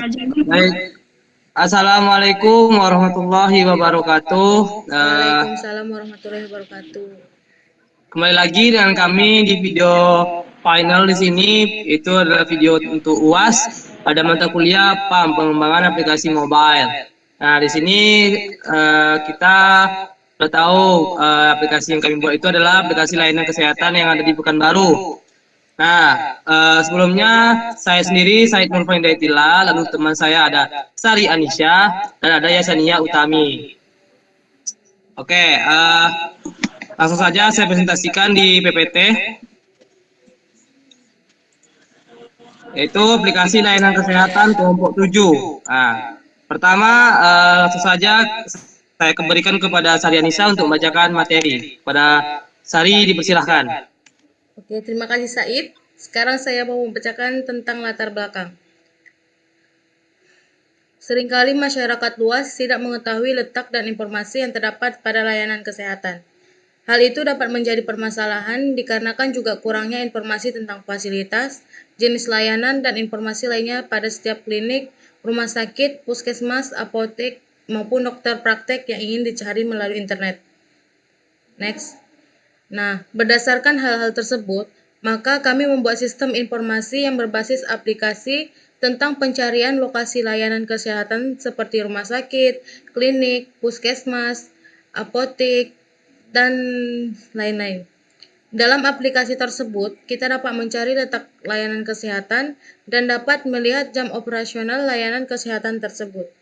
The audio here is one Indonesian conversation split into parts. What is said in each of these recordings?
Baik, Assalamualaikum warahmatullahi wabarakatuh. Waalaikumsalam warahmatullahi wabarakatuh. Kembali lagi dengan kami di video final di sini. Itu adalah video untuk UAS pada mata kuliah PAM pengembangan aplikasi mobile. Nah, di sini kita sudah tahu aplikasi yang kami buat itu adalah aplikasi layanan kesehatan yang ada di Pekanbaru. Nah, sebelumnya saya sendiri Said Nurfain Daitila, lalu teman saya ada Sari Anisha dan ada Yasania Utami. Oke, langsung saja saya presentasikan di PPT, yaitu aplikasi layanan kesehatan kelompok 7. Nah, pertama langsung saja saya berikan kepada Sari Anisha untuk membacakan materi. Pada Sari dipersilahkan. Oke, terima kasih Said. Sekarang saya mau membacakan tentang latar belakang. Seringkali masyarakat luas tidak mengetahui letak dan informasi yang terdapat pada layanan kesehatan. Hal itu dapat menjadi permasalahan dikarenakan juga kurangnya informasi tentang fasilitas, jenis layanan, dan informasi lainnya pada setiap klinik, rumah sakit, puskesmas, apotek, maupun dokter praktek yang ingin dicari melalui internet. Next. Nah, berdasarkan hal-hal tersebut, maka kami membuat sistem informasi yang berbasis aplikasi tentang pencarian lokasi layanan kesehatan seperti rumah sakit, klinik, puskesmas, apotek, dan lain-lain. Dalam aplikasi tersebut, kita dapat mencari letak layanan kesehatan dan dapat melihat jam operasional layanan kesehatan tersebut.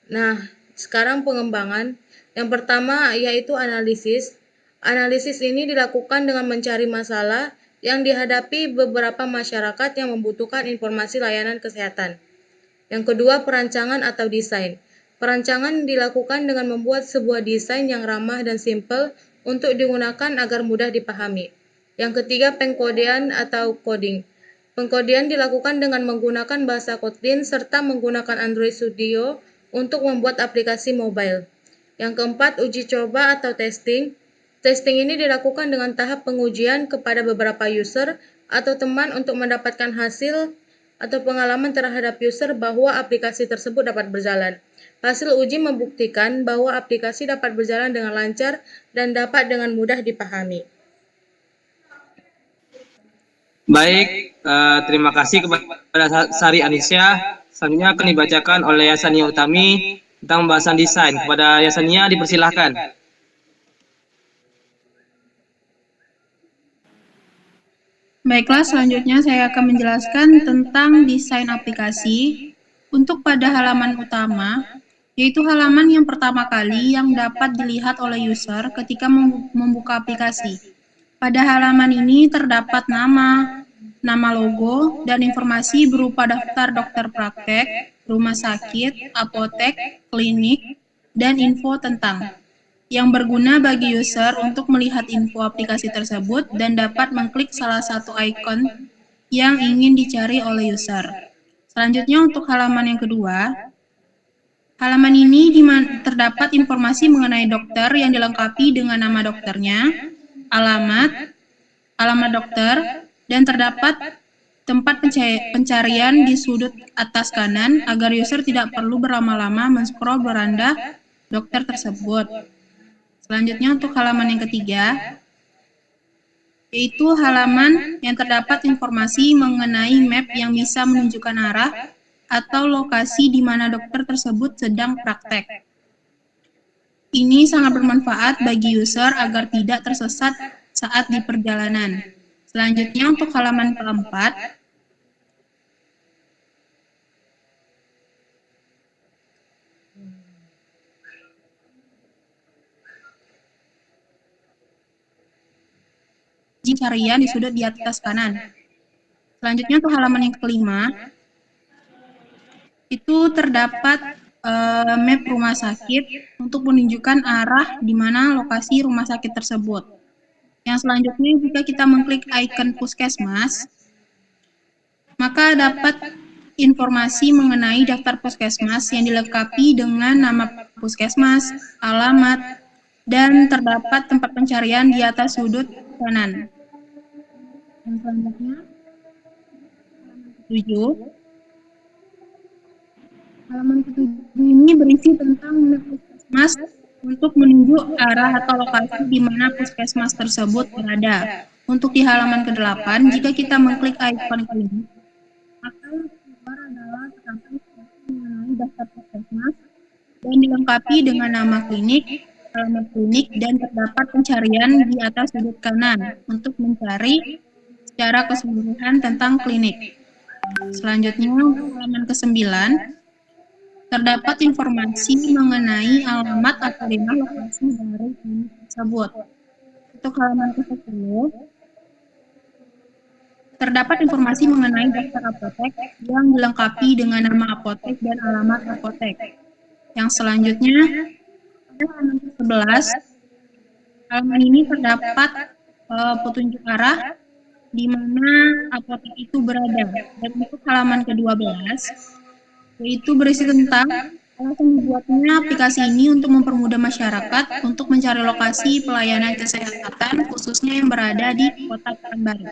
Nah, sekarang pengembangan. Yang pertama yaitu analisis. Analisis ini dilakukan dengan mencari masalah yang dihadapi beberapa masyarakat yang membutuhkan informasi layanan kesehatan. Yang kedua, perancangan atau desain. Perancangan dilakukan dengan membuat sebuah desain yang ramah dan simpel untuk digunakan agar mudah dipahami. Yang ketiga, pengkodean atau coding. Pengkodean dilakukan dengan menggunakan bahasa Kotlin serta menggunakan Android Studio untuk membuat aplikasi mobile. Yang keempat, uji coba atau testing. Testing ini dilakukan dengan tahap pengujian kepada beberapa user atau teman untuk mendapatkan hasil atau pengalaman terhadap user bahwa aplikasi tersebut dapat berjalan. Hasil uji membuktikan bahwa aplikasi dapat berjalan dengan lancar dan dapat dengan mudah dipahami. Baik, terima kasih kepada Sari Anisha. Selanjutnya akan dibacakan oleh Yasania Utami tentang pembahasan desain. Kepada Yasania dipersilahkan. Baiklah, selanjutnya saya akan menjelaskan tentang desain aplikasi untuk pada halaman utama, yaitu halaman yang pertama kali yang dapat dilihat oleh user ketika membuka aplikasi. Pada halaman ini terdapat nama logo, dan informasi berupa daftar dokter praktek, rumah sakit, apotek, klinik, dan info tentang yang berguna bagi user untuk melihat info aplikasi tersebut dan dapat mengklik salah satu ikon yang ingin dicari oleh user. Selanjutnya untuk halaman yang kedua, halaman ini terdapat informasi mengenai dokter yang dilengkapi dengan nama dokternya, alamat dokter, dan terdapat tempat pencarian di sudut atas kanan agar user tidak perlu berlama-lama men-scroll beranda dokter tersebut. Selanjutnya untuk halaman yang ketiga, yaitu halaman yang terdapat informasi mengenai map yang bisa menunjukkan arah atau lokasi di mana dokter tersebut sedang praktek. Ini sangat bermanfaat bagi user agar tidak tersesat saat di perjalanan. Selanjutnya untuk halaman keempat, pencarian di sudut di atas kanan. Selanjutnya untuk halaman yang kelima, itu terdapat map rumah sakit untuk menunjukkan arah di mana lokasi rumah sakit tersebut. Yang selanjutnya, jika kita mengklik icon puskesmas, maka dapat informasi mengenai daftar puskesmas yang dilengkapi dengan nama puskesmas, alamat, dan terdapat tempat pencarian di atas sudut kanan. Yang selanjutnya, ke-7. Halaman ke-7 ini berisi tentang map puskesmas untuk menunjuk arah atau lokasi di mana puskesmas tersebut berada. Untuk di halaman ke-8, jika kita mengklik ikon klinik, maka yang keluar adalah terdapat informasi mengenai daftar puskesmas dan dilengkapi dengan nama klinik, alamat klinik, dan terdapat pencarian di atas sudut kanan untuk mencari secara keseluruhan tentang klinik. Selanjutnya, halaman ke-9, terdapat informasi mengenai alamat atau daerah lokasi dari klinik tersebut. Untuk halaman ke-10, terdapat informasi mengenai daftar apotek yang dilengkapi dengan nama apotek dan alamat apotek. Yang selanjutnya, pada halaman ke-11, halaman ini terdapat petunjuk arah di mana apotek itu berada. Dan untuk halaman ke-12, yaitu berisi tentang alasan dibuatnya aplikasi ini untuk mempermudah masyarakat untuk mencari lokasi pelayanan kesehatan khususnya yang berada di Kota Pekanbaru.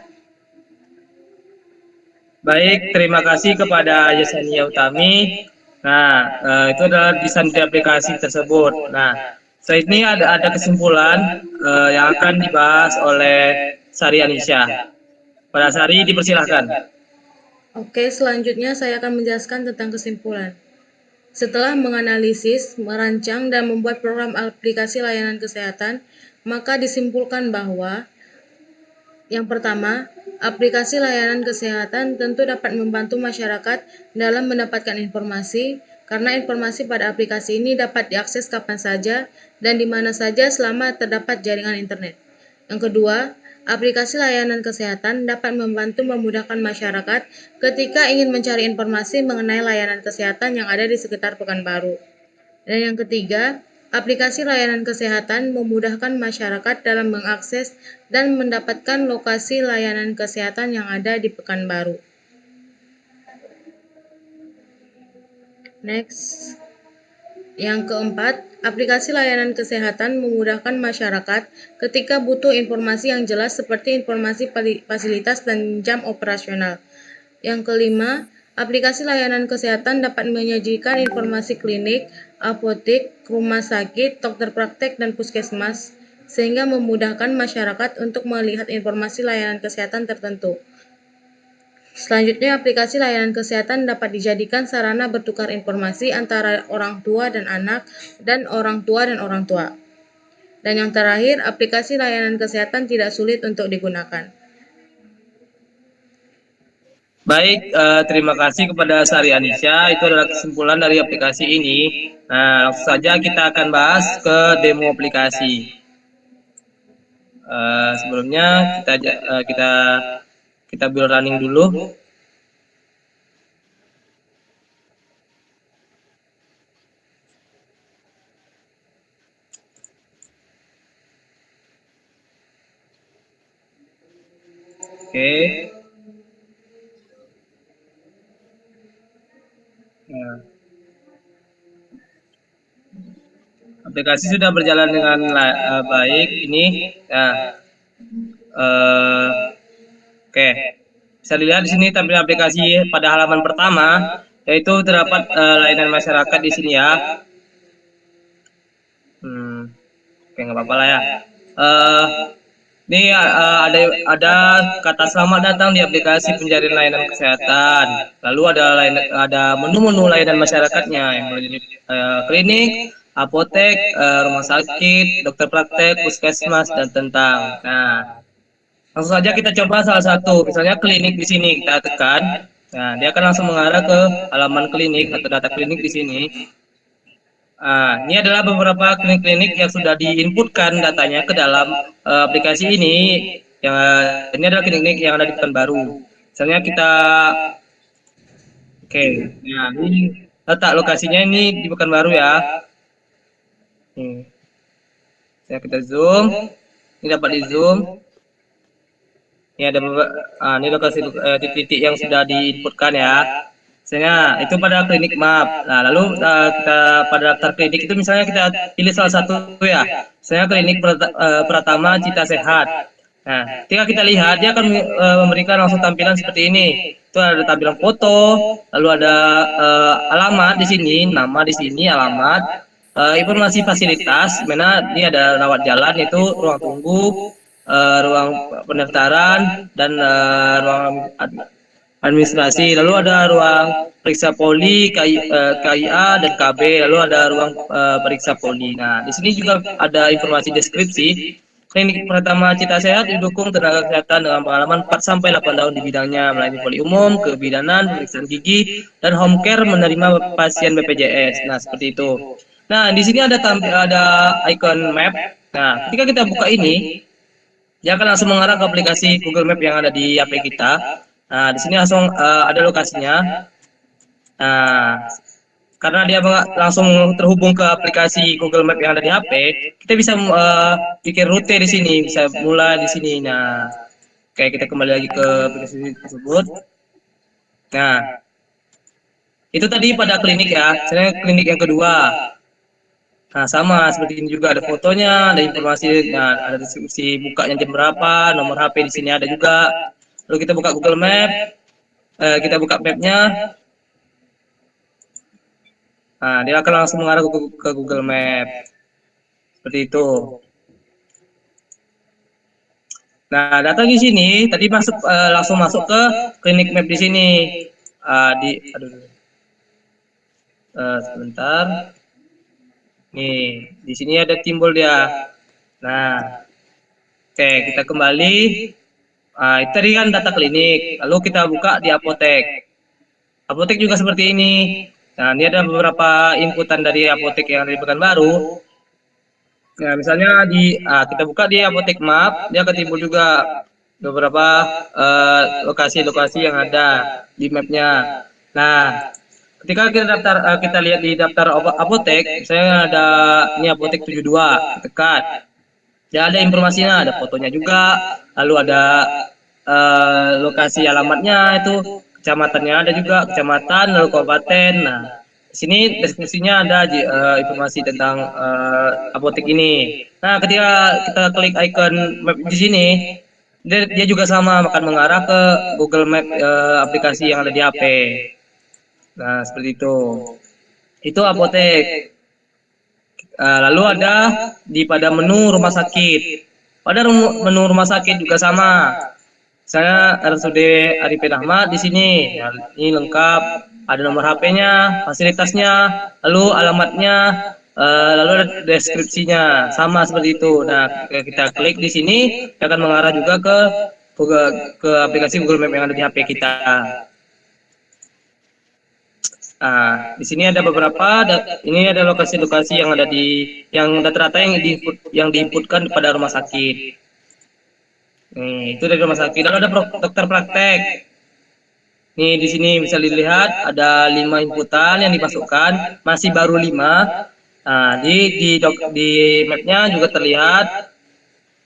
Baik, terima kasih kepada Yesenia Utami. Nah, itu adalah desain dari aplikasi tersebut. Nah, setelah ini ada kesimpulan yang akan dibahas oleh Sari Anisha. Pada Sari, dipersilahkan. Oke, selanjutnya saya akan menjelaskan tentang kesimpulan. Setelah menganalisis, merancang, dan membuat program aplikasi layanan kesehatan, maka disimpulkan bahwa yang pertama, aplikasi layanan kesehatan tentu dapat membantu masyarakat dalam mendapatkan informasi, karena informasi pada aplikasi ini dapat diakses kapan saja dan di mana saja selama terdapat jaringan internet. Yang kedua, aplikasi layanan kesehatan dapat membantu memudahkan masyarakat ketika ingin mencari informasi mengenai layanan kesehatan yang ada di sekitar Pekanbaru. Dan yang ketiga, aplikasi layanan kesehatan memudahkan masyarakat dalam mengakses dan mendapatkan lokasi layanan kesehatan yang ada di Pekanbaru. Next. Yang keempat, aplikasi layanan kesehatan memudahkan masyarakat ketika butuh informasi yang jelas seperti informasi fasilitas dan jam operasional. Yang kelima, aplikasi layanan kesehatan dapat menyajikan informasi klinik, apotek, rumah sakit, dokter praktek, dan puskesmas, sehingga memudahkan masyarakat untuk melihat informasi layanan kesehatan tertentu. Selanjutnya, aplikasi layanan kesehatan dapat dijadikan sarana bertukar informasi antara orang tua dan anak, dan orang tua dan orang tua. Dan yang terakhir, aplikasi layanan kesehatan tidak sulit untuk digunakan. Baik, terima kasih kepada Sari Anisha. Itu adalah kesimpulan dari aplikasi ini. Nah, langsung saja kita akan bahas ke demo aplikasi. Sebelumnya kita build running dulu. Oke. Nah, aplikasi sudah berjalan dengan baik ini. Nah, oke. Bisa dilihat di sini tampilan aplikasi pada halaman pertama, yaitu terdapat layanan masyarakat di sini ya. Oke, nggak apa-apa lah ya. Ini ada kata selamat datang di aplikasi pencarian layanan kesehatan. Lalu ada menu-menu layanan masyarakatnya yang mulai dari klinik, apotek, rumah sakit, dokter praktek, puskesmas, dan tentang. Nah, langsung saja kita coba salah satu, misalnya klinik di sini kita tekan. Nah, dia akan langsung mengarah ke halaman klinik atau data klinik di sini. Ini adalah beberapa klinik-klinik yang sudah diinputkan datanya ke dalam aplikasi ini. Ini adalah klinik yang ada di Pekanbaru. Misalnya kita, nah ini letak lokasinya ini di Pekanbaru ya. Kita zoom, ini dapat di zoom. Ini ada ini lokasi titik-titik yang sudah diinputkan ya. Misalnya itu pada klinik map. Nah, lalu kita pada daftar klinik itu misalnya kita pilih salah satu ya. Misalnya klinik Pratama Cita Sehat. Nah, ketika kita lihat, dia akan memberikan langsung tampilan seperti ini. Itu ada tampilan foto, lalu ada alamat di sini, nama di sini, alamat, informasi fasilitas, mana ini ada rawat jalan, itu ruang tunggu, ruang pendaftaran, dan ruang administrasi. Lalu ada ruang periksa poli, KIA, dan KB. Lalu ada ruang periksa poli. Nah, di sini juga ada informasi deskripsi. Klinik pertama Cita Sehat didukung tenaga kesehatan dengan pengalaman 4 sampai 8 tahun di bidangnya, melayani poli umum, kebidanan, pemeriksaan gigi, dan home care menerima pasien BPJS. Nah, seperti itu. Nah, di sini ada icon map. Nah, ketika kita buka ini, dia akan langsung mengarah ke aplikasi Google Map yang ada di HP kita. Nah, di sini langsung ada lokasinya. Nah, karena dia langsung terhubung ke aplikasi Google Map yang ada di HP, kita bisa bikin rute di sini, bisa mulai di sini. Nah, kayak kita kembali lagi ke aplikasi tersebut. Nah, itu tadi pada klinik ya. Saya klinik yang kedua. Nah, sama seperti ini juga ada fotonya, ada informasi, nah, ada deskripsi bukanya jam berapa, nomor HP di sini ada juga. Lalu kita buka Google Map, kita buka mapnya. Nah, dia akan langsung mengarah ke Google Map. Seperti itu. Nah, data di sini tadi langsung masuk ke klinik map di sini. Sebentar. Nih, di sini ada timbul dia. Nah, oke, kita kembali. Itu tadi kan data klinik. Lalu kita buka di apotek. Apotek juga seperti ini. Nah, ini ada beberapa inputan dari apotek yang ada di Pekanbaru. Nah, misalnya kita buka di apotek map, dia akan timbul juga beberapa lokasi-lokasi yang ada di mapnya. Nah, ketika kita lihat di daftar apotek, misalnya ada ini apotek 72, tekan. Ya ada informasinya, ada fotonya juga, lalu ada lokasi alamatnya itu, kecamatannya ada juga, kecamatan, lalu kabupaten. Nah, di sini deskripsinya ada informasi tentang apotek ini. Nah, ketika kita klik icon map di sini, dia juga sama akan mengarah ke Google Map aplikasi yang ada di HP. Nah, seperti itu. Itu apotek. Lalu ada pada menu rumah sakit. Pada menu rumah sakit juga sama. Saya RSUD Arifin Ahmad di sini. Ya, ini lengkap. Ada nomor HP-nya, fasilitasnya, lalu alamatnya, lalu ada deskripsinya. Sama seperti itu. Nah, kita klik di sini, akan mengarah juga ke aplikasi Google Map yang ada di HP kita. Nah, di sini ada beberapa, ini ada lokasi-lokasi yang ada yang rata-rata yang diinputkan pada rumah sakit. Nih, itu dari rumah sakit. Lalu ada dokter praktek. Nih, di sini bisa dilihat ada 5 inputan yang dimasukkan, masih baru 5. Nah, di mapnya juga terlihat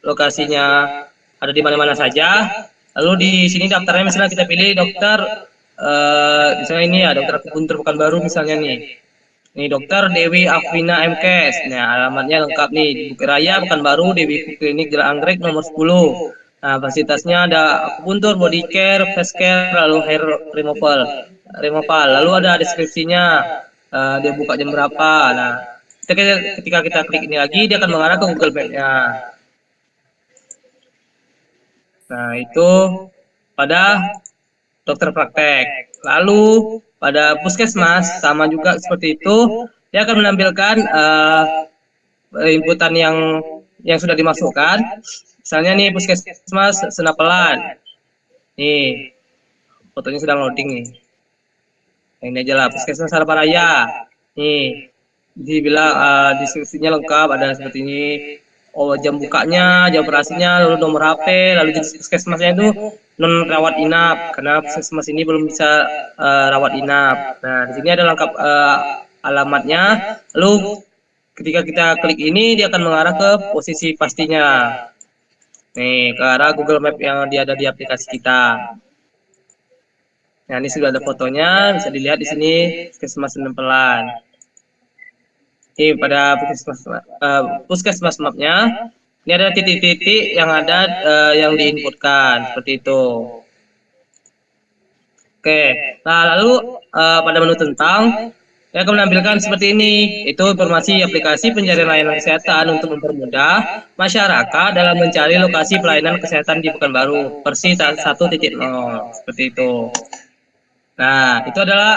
lokasinya ada di mana-mana saja. Lalu di sini daftarnya misalnya kita pilih dokter, misalnya ini ya dokter akupuntur Pekanbaru misalnya nih. Nih dokter Dewi Afwina MKes. Nah, alamatnya lengkap nih di Bukit Raya Pekanbaru, Dewi Klinik Jalan Anggrek nomor 10. Nah, fasilitasnya ada akupuntur, body care, face care, lalu hair removal. Lalu ada deskripsinya, dia buka jam berapa. Nah, ketika kita klik ini lagi, dia akan mengarah ke Google Map-nya. Nah, itu pada dokter praktek. Lalu pada puskesmas sama juga seperti itu, dia akan menampilkan inputan yang sudah dimasukkan. Misalnya nih puskesmas Senapelan. Nih, fotonya sedang loading nih. Ini aja lah puskesmas Haraparaya. Nih, dibilang deskripsinya lengkap, ada seperti ini. Oh, jam bukanya, jam operasinya, lalu nomor HP, lalu jenis puskesmasnya itu non rawat inap, karena puskesmas ini belum bisa rawat inap. Nah, di sini ada lengkap alamatnya. Lalu ketika kita klik ini, dia akan mengarah ke posisi pastinya. Nih, ke arah Google Map yang ada di aplikasi kita. Nah, ini sudah ada fotonya, bisa dilihat di sini puskesmas Senapelan. Ini pada puskesmas mapnya. Ini ada titik-titik yang ada yang diinputkan seperti itu. Oke, nah lalu pada menu tentang saya akan menampilkan seperti ini, itu informasi aplikasi pencarian layanan kesehatan untuk mempermudah masyarakat dalam mencari lokasi pelayanan kesehatan di Pekanbaru versi 1.0 seperti itu. Nah, itu adalah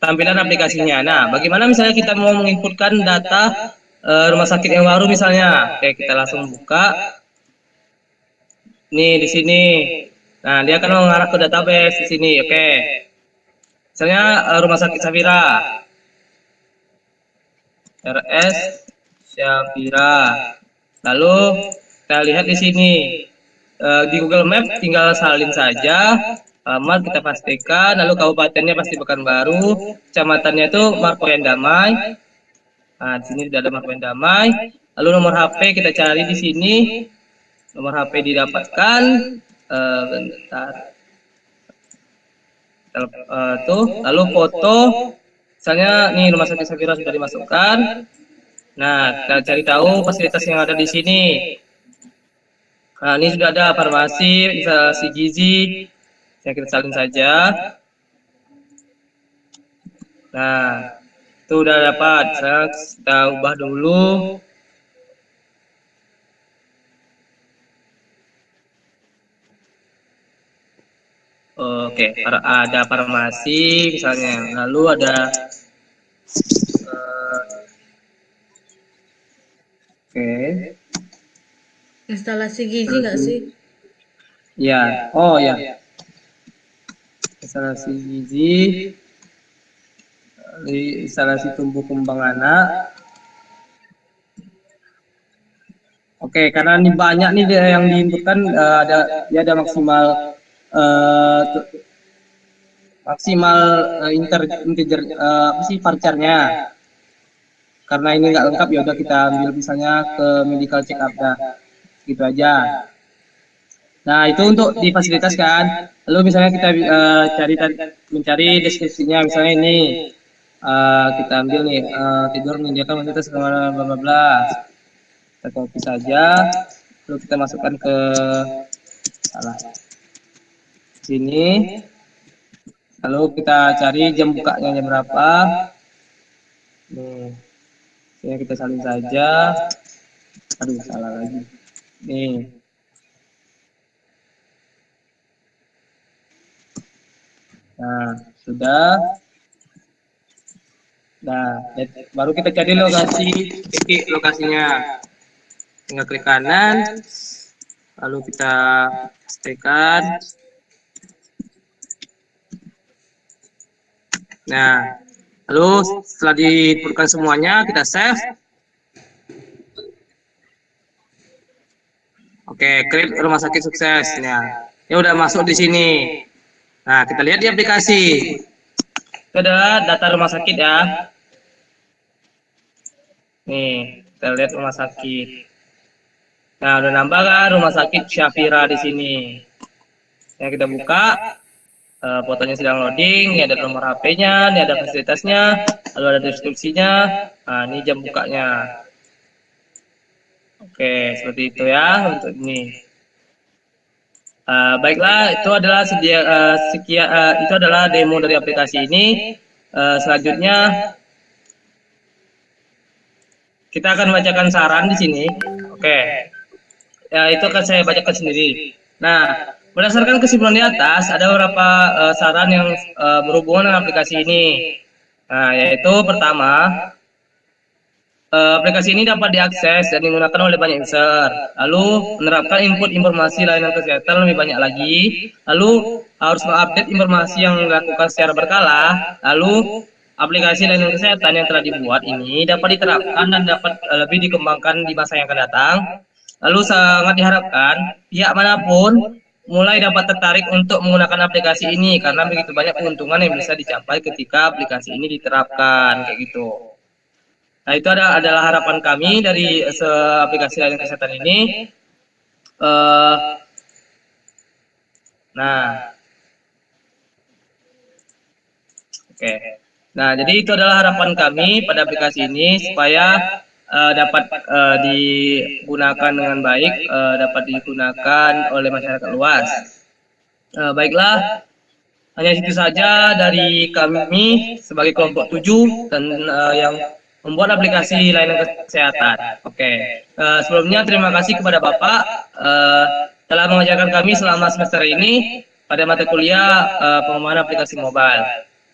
tampilan aplikasinya. Nah, bagaimana misalnya kita mau menginputkan data rumah sakit yang baru misalnya? Oke, kita langsung buka. Nih di sini. Nah, dia akan mengarah ke database di sini. Oke. Misalnya Rumah Sakit Safira. RS Safira. Lalu kita lihat di sini. Di Google Map tinggal salin saja. Alamat kita pastikan, lalu kabupatennya pasti Pekanbaru, kecamatannya itu Markoyan Damai. Nah, di sini sudah ada Markoyan Damai. Lalu nomor HP kita cari di sini. Nomor HP didapatkan. Bentar. Tuh, lalu foto. Misalnya nih Rumah Sakit Safira sudah dimasukkan. Nah, kita cari tahu fasilitas yang ada di sini. Nah, ini sudah ada farmasi, instalasi gizi. Saya kita salin saja. Nah, itu udah dapat. Kita ubah dulu. Oke, ada farmasi misalnya. Lalu ada oke. Instalasi gizi nggak sih? Ya, oh ya. Instalasi gizi, instalasi tumbuh kembang anak. Oke, karena ini banyak nih yang diinputkan ada maksimal uh, integer apa sih varchar-nya. Karena ini nggak lengkap ya udah kita ambil misalnya ke medical check up dah. Gitu aja. Nah, itu untuk difasilitaskan. Lalu misalnya kita mencari deskripsinya misalnya ini kita ambil nih tidur menyediakan fasilitas bla bla bla. Kita copy saja. Lalu kita masukkan ke salah sini. Lalu kita cari jam bukanya jam berapa. Nih, ya kita salin saja. Aduh, salah lagi. Nih. Nah, sudah. Nah, baru kita cari titik lokasinya. Tinggal klik kanan, lalu kita pastikan. Nah, lalu setelah diinputkan semuanya, kita save. Oke, create rumah sakit sukses. Nah, ya udah masuk di sini. Nah, kita lihat di aplikasi. Itu adalah data rumah sakit ya. Nih, kita lihat rumah sakit. Nah, udah nambah kan rumah sakit Syafira di sini. Yang kita buka, fotonya sedang loading, ini ada nomor HP-nya, ini ada fasilitasnya, lalu ada deskripsinya. Nah, ini jam bukanya. Oke, seperti itu ya untuk ini. Baiklah, itu adalah itu adalah demo dari aplikasi ini. Selanjutnya kita akan bacakan saran di sini. Oke, ya itu akan saya bacakan sendiri. Nah, berdasarkan kesimpulan di atas, ada beberapa saran yang berhubungan dengan aplikasi ini. Nah, yaitu pertama, aplikasi ini dapat diakses dan digunakan oleh banyak user. Lalu menerapkan input informasi layanan kesehatan lebih banyak lagi. Lalu harus mengupdate informasi yang dilakukan secara berkala. Lalu aplikasi layanan kesehatan yang telah dibuat ini dapat diterapkan dan dapat lebih dikembangkan di masa yang akan datang. Lalu sangat diharapkan pihak manapun mulai dapat tertarik untuk menggunakan aplikasi ini karena begitu banyak keuntungan yang bisa dicapai ketika aplikasi ini diterapkan kayak gitu. Nah, itu adalah harapan kami dari aplikasi layanan kesehatan ini. Nah, oke. Nah, jadi itu adalah harapan kami pada aplikasi ini supaya dapat digunakan dengan baik, dapat digunakan oleh masyarakat luas. Baiklah, hanya itu saja dari kami sebagai kelompok 7 dan yang membuat aplikasi layanan kesehatan. Oke. Sebelumnya terima kasih kepada Bapak telah mengajarkan kami selama semester ini pada mata kuliah pengembangan aplikasi mobile.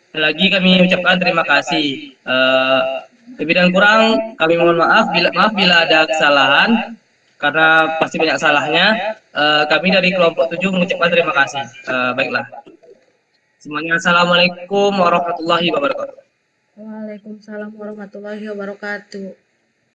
Sekali lagi kami ucapkan terima kasih. Lebih dan kurang kami mohon maaf bila ada kesalahan karena pasti banyak salahnya. Kami dari kelompok 7 mengucapkan terima kasih. Baiklah. Semuanya assalamualaikum warahmatullahi wabarakatuh. Waalaikumsalam warahmatullahi wabarakatuh.